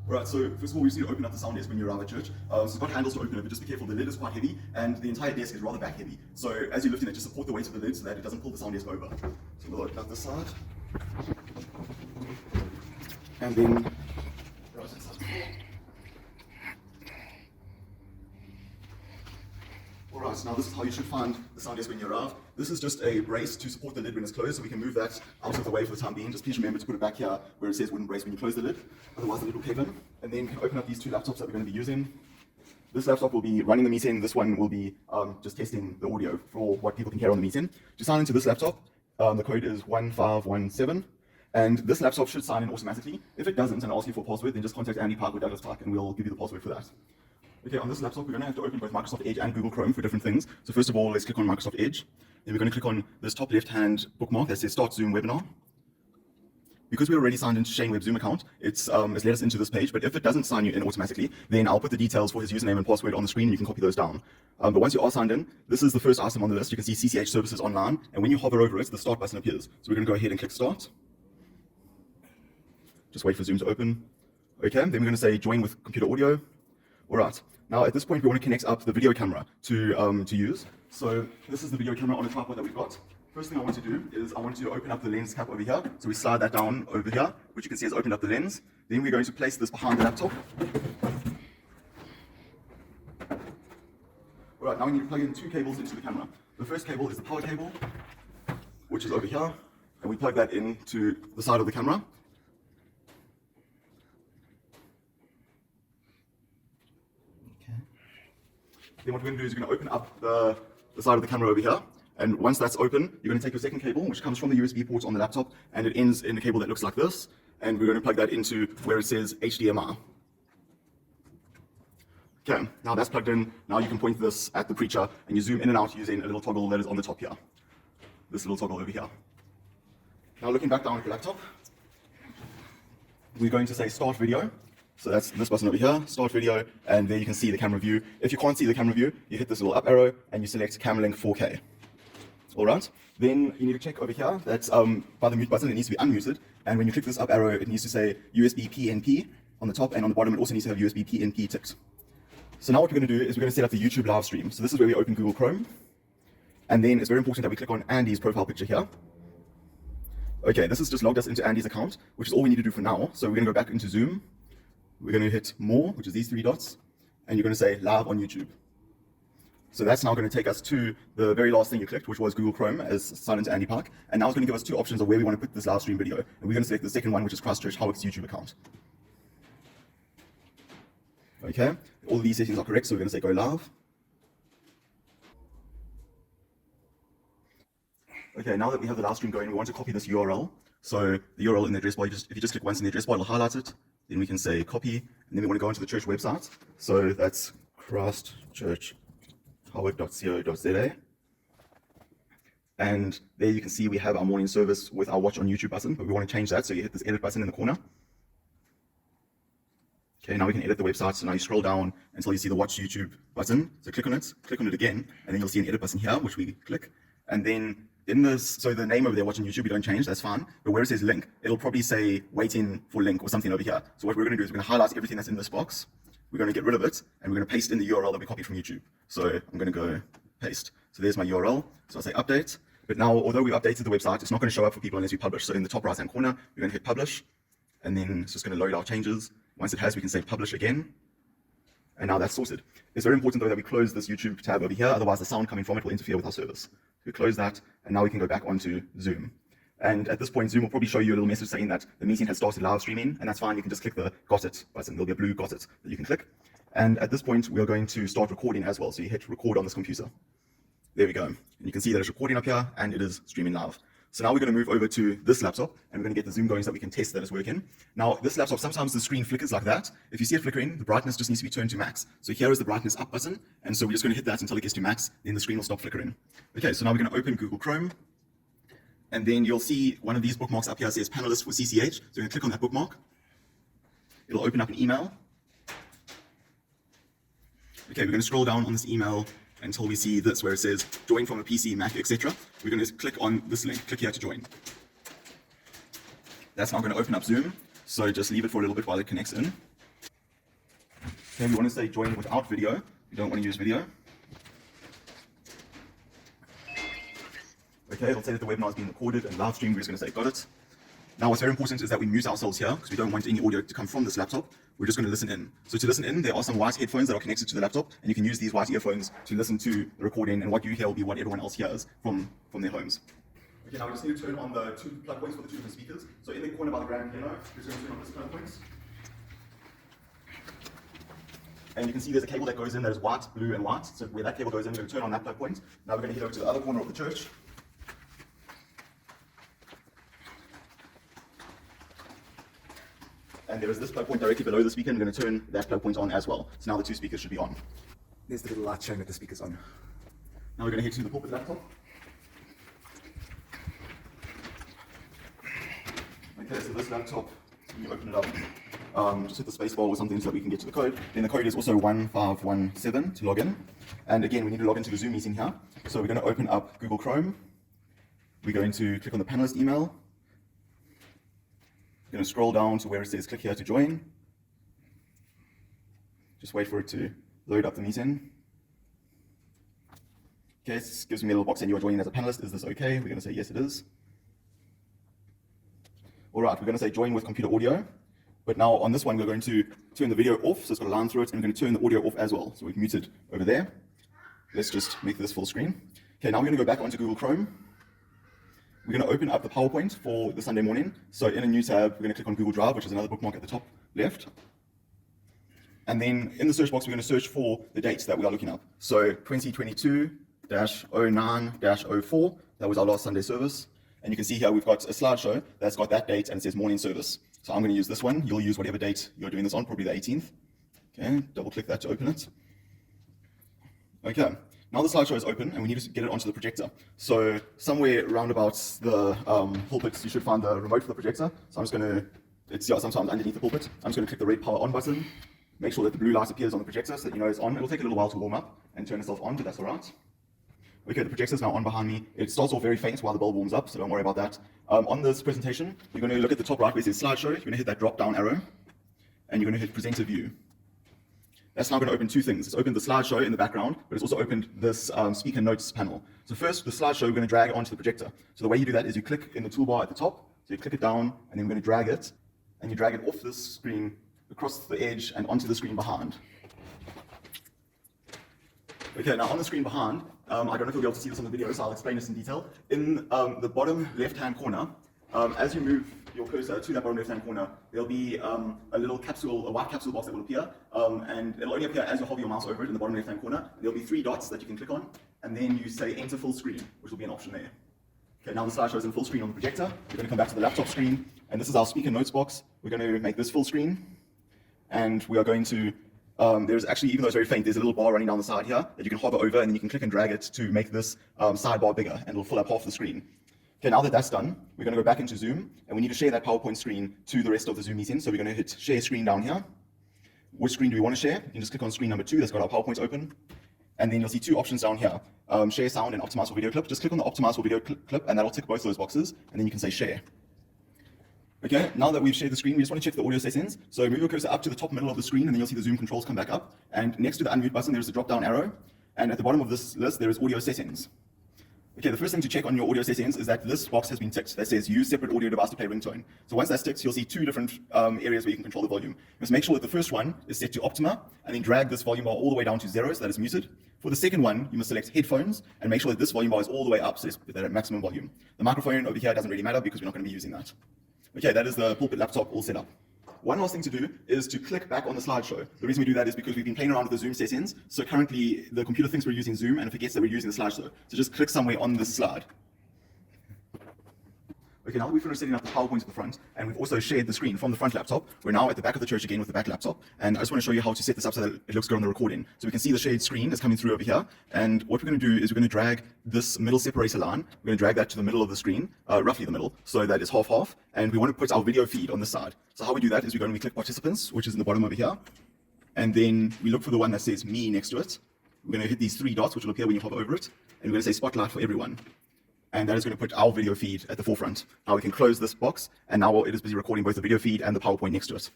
Right, so first of all, we just need to open up the sound desk when you arrive at church. So it's got handles to open it, but just be careful, the lid is quite heavy, and the entire desk is rather back heavy. So as you're lifting it, just support the weight of the lid so that it doesn't pull the sound desk over. So we'll open up this side. And then, right inside. Alright, now this is how you should find the sound desk when you arrive. This is just a brace to support the lid when it's closed, so we can move that out of the way for the time being. Just please remember to put it back here where it says wooden brace when you close the lid, otherwise the lid will cave in. And then you can open up these two laptops that we're going to be using. This laptop will be running the meeting, this one will be just testing the audio for what people can hear on the meeting. To sign into this laptop, the code is 1517. And this laptop should sign in automatically. If it doesn't and asks you for a password, then just contact Andy Park or Douglas Park and we'll give you the password for that. Okay, on this laptop, we're going to have to open both Microsoft Edge and Google Chrome for different things. So first of all, let's click on Microsoft Edge. Then we're going to click on this top left-hand bookmark that says Start Zoom Webinar. Because we're already signed into Shane Webb's Zoom account, it's let us into this page, but if it doesn't sign you in automatically, then I'll put the details for his username and password on the screen and you can copy those down. But once you are signed in, this is the first item on the list. You can see CCH Services Online, and when you hover over it, the Start button appears. So we're going to go ahead and click Start. Just wait for Zoom to open. Okay, then we're going to say Join with Computer Audio. All right. Now at this point, we want to connect up the video camera to use. So this is the video camera on a tripod that we've got. First thing I want to do is I want to open up the lens cap over here. So we slide that down over here, which you can see has opened up the lens. Then we're going to place this behind the laptop. All right, now we need to plug in two cables into the camera. The first cable is the power cable, which is over here, and we plug that into the side of the camera. Then what we're going to do is we're going to open up the side of the camera over here. And once that's open, you're going to take your second cable, which comes from the USB port on the laptop, and it ends in a cable that looks like this. And we're going to plug that into where it says HDMI. Okay, now that's plugged in. Now you can point this at the preacher, and you zoom in and out using a little toggle that is on the top here. This little toggle over here. Now looking back down at the laptop, we're going to say Start Video. So that's this button over here, Start Video, and there you can see the camera view. If you can't see the camera view, you hit this little up arrow and you select CamLink 4K. All right, then you need to check over here, that's by the mute button, it needs to be unmuted, and when you click this up arrow, it needs to say USB PNP on the top, and on the bottom it also needs to have USB PNP ticked. So now what we're going to do is we're going to set up the YouTube live stream. So this is where we open Google Chrome, and then it's very important that we click on Andy's profile picture here. Okay, this has just logged us into Andy's account, which is all we need to do for now. So we're going to go back into Zoom. We're going to hit More, which is these three dots, and you're going to say Live on YouTube. So that's now going to take us to the very last thing you clicked, which was Google Chrome as signed into Andy Park. And now it's going to give us two options of where we want to put this live stream video. And we're going to select the second one, which is Christchurch Howick's YouTube account. Okay, all of these settings are correct, so we're going to say Go Live. Okay, now that we have the live stream going, we want to copy this URL. So the URL in the address bar, if you just click once in the address bar, it'll highlight it. Then we can say copy, and then we want to go into the church website. So that's christchurchhowick.co.za. And there you can see we have our morning service with our watch on YouTube button, but we want to change that. So you hit this edit button in the corner. Okay, now we can edit the website. So now you scroll down until you see the watch YouTube button. So click on it again, and then you'll see an edit button here, which we click. And then in this, so the name over there, watching YouTube, we don't change, that's fine. But where it says link, it'll probably say waiting for link or something over here. So what we're going to do is we're going to highlight everything that's in this box. We're going to get rid of it, and we're going to paste in the URL that we copied from YouTube. So I'm going to go paste. So there's my URL. So I'll say update. But now, although we updated the website, it's not going to show up for people unless we publish. So in the top right-hand corner, we're going to hit publish, and then it's just going to load our changes. Once it has, we can say publish again. And now that's sorted. It's very important though that we close this YouTube tab over here, otherwise the sound coming from it will interfere with our service. We close that, and now we can go back onto Zoom. And at this point, Zoom will probably show you a little message saying that the meeting has started live streaming, and that's fine. You can just click the Got It button. There'll be a blue Got It that you can click. And at this point, we are going to start recording as well. So you hit record on this computer. There we go. And you can see that it's recording up here, and it is streaming live. So now we're going to move over to this laptop, and we're going to get the Zoom going so that we can test that it's working. Now, this laptop, sometimes the screen flickers like that. If you see it flickering, the brightness just needs to be turned to max. So here is the brightness up button, and so we're just going to hit that until it gets to max, then the screen will stop flickering. Okay, so now we're going to open Google Chrome, and then you'll see one of these bookmarks up here says Panelist for CCH. So we're going to click on that bookmark. It'll open up an email. Okay, we're going to scroll down on this email until we see this where it says join from a PC, Mac, etc. We're going to click on this link, click here to join. That's now going to open up Zoom, so just leave it for a little bit while it connects in. Okay, we want to say join without video. We don't want to use video. Okay, it'll say that the webinar is being recorded and live streamed. We're just going to say got it. Now what's very important is that we mute ourselves here because we don't want any audio to come from this laptop. We're just going to listen in. So to listen in, there are some white headphones that are connected to the laptop, and you can use these white earphones to listen to the recording, and what you hear will be what everyone else hears from their homes. Okay, now we just need to turn on the two plug points for the two different speakers. So in the corner by the grand piano, we're just going to turn on this plug point. And you can see there's a cable that goes in that is white, blue, and white. So where that cable goes in, we're going to turn on that plug point. Now we're going to head over to the other corner of the church. And there is this plug point directly below the speaker, and we're going to turn that plug point on as well. So now the two speakers should be on. There's the little light showing that the speaker's on. Now we're going to head to the pulpit laptop. Okay, so this laptop, when you open it up, just hit the space bar or something so that we can get to the code. Then the code is also 1517 to log in. And again, we need to log into the Zoom meeting here. So we're going to open up Google Chrome. We're going to click on the panelist email. We're going to scroll down to where it says click here to join. Just wait for it to load up the meeting. Okay, it gives me a little box saying you are joining as a panelist. Is this okay? We're going to say yes, it is. All right, we're going to say join with computer audio. But now on this one, we're going to turn the video off. So it's got a line through it, and we're going to turn the audio off as well. So we've muted over there. Let's just make this full screen. Okay, now we're going to go back onto Google Chrome. We're going to open up the PowerPoint for the Sunday morning. So in a new tab, we're going to click on Google Drive, which is another bookmark at the top left. And then in the search box, we're going to search for the dates that we are looking up. So 2022-09-04, that was our last Sunday service. And you can see here we've got a slideshow that's got that date and it says morning service. So I'm going to use this one. You'll use whatever date you're doing this on, probably the 18th. Okay, double click that to open it. Okay, now the slideshow is open and we need to get it onto the projector. So somewhere around about the pulpit, you should find the remote for the projector. So I'm just going to, it's sometimes underneath the pulpit. I'm just going to click the red power on button. Make sure that the blue light appears on the projector so that you know it's on. It'll take a little while to warm up and turn itself on, but that's all right. Okay, the projector is now on behind me. It starts off very faint while the bulb warms up, so don't worry about that. On this presentation, you're going to look at the top right where it says slideshow. You're going to hit that drop down arrow, and you're going to hit presenter view. That's now going to open two things. It's opened the slideshow in the background, but it's also opened this speaker notes panel. So first, the slideshow we're going to drag onto the projector. So the way you do that is you click in the toolbar at the top, so you click it down, and then we're going to drag it, and you drag it off this screen, across the edge, and onto the screen behind. Okay, now on the screen behind, I don't know if you'll be able to see this on the video, so I'll explain this in detail. In the bottom left-hand corner, as you move your cursor to that bottom left-hand corner, there'll be a little capsule, a white capsule box that will appear, and it'll only appear as you hover your mouse over it in the bottom left-hand corner. There'll be three dots that you can click on, and then you say enter full screen, which will be an option there. Okay, now the slideshow is in full screen on the projector. We're going to come back to the laptop screen, and this is our speaker notes box. We're going to make this full screen, and we are going to there's actually, even though it's very faint, there's a little bar running down the side here that you can hover over, and then you can click and drag it to make this sidebar bigger, and it'll fill up half the screen. Okay, now that that's done, we're going to go back into Zoom, and we need to share that PowerPoint screen to the rest of the Zoom meeting. So we're going to hit share screen down here. Which screen do we want to share? You can just click on screen number 2 that's got our PowerPoint open, and then you'll see two options down here, share sound and optimize for video clip. Just click on the optimize for video clip, and that'll tick both of those boxes, and then you can say share. Okay, now that we've shared the screen, we just want to check the audio settings. So move your cursor up to the top middle of the screen, and then you'll see the Zoom controls come back up. And next to the unmute button, there's a drop-down arrow. And at the bottom of this list, there is audio settings. Okay, the first thing to check on your audio settings is that this box has been ticked that says use separate audio device to play ringtone. So once that's ticked, you'll see two different areas where you can control the volume. You must make sure that the first one is set to Optima, and then drag this volume bar all the way down to 0 so that it's muted. For the second one, you must select headphones and make sure that this volume bar is all the way up so it's at maximum volume. The microphone over here doesn't really matter because we're not going to be using that. Okay, that is the pulpit laptop all set up. One last thing to do is to click back on the slideshow. The reason we do that is because we've been playing around with the Zoom settings. So currently the computer thinks we're using Zoom and it forgets that we're using the slideshow. So just click somewhere on this slide. Okay, now that we've finished setting up the PowerPoint at the front, and we've also shared the screen from the front laptop, we're now at the back of the church again with the back laptop, and I just want to show you how to set this up so that it looks good on the recording. So we can see the shared screen is coming through over here, and what we're going to do is we're going to drag this middle separator line, we're going to drag that to the middle of the screen, roughly the middle, so that is half-half, and we want to put our video feed on this side. So how we do that is we go and we click participants, which is in the bottom over here, and then we look for the one that says me next to it. We're going to hit these three dots, which will appear when you hover over it, and we're going to say spotlight for everyone. And that is going to put our video feed at the forefront. Now we can close this box, and now it is busy recording both the video feed and the PowerPoint next to it.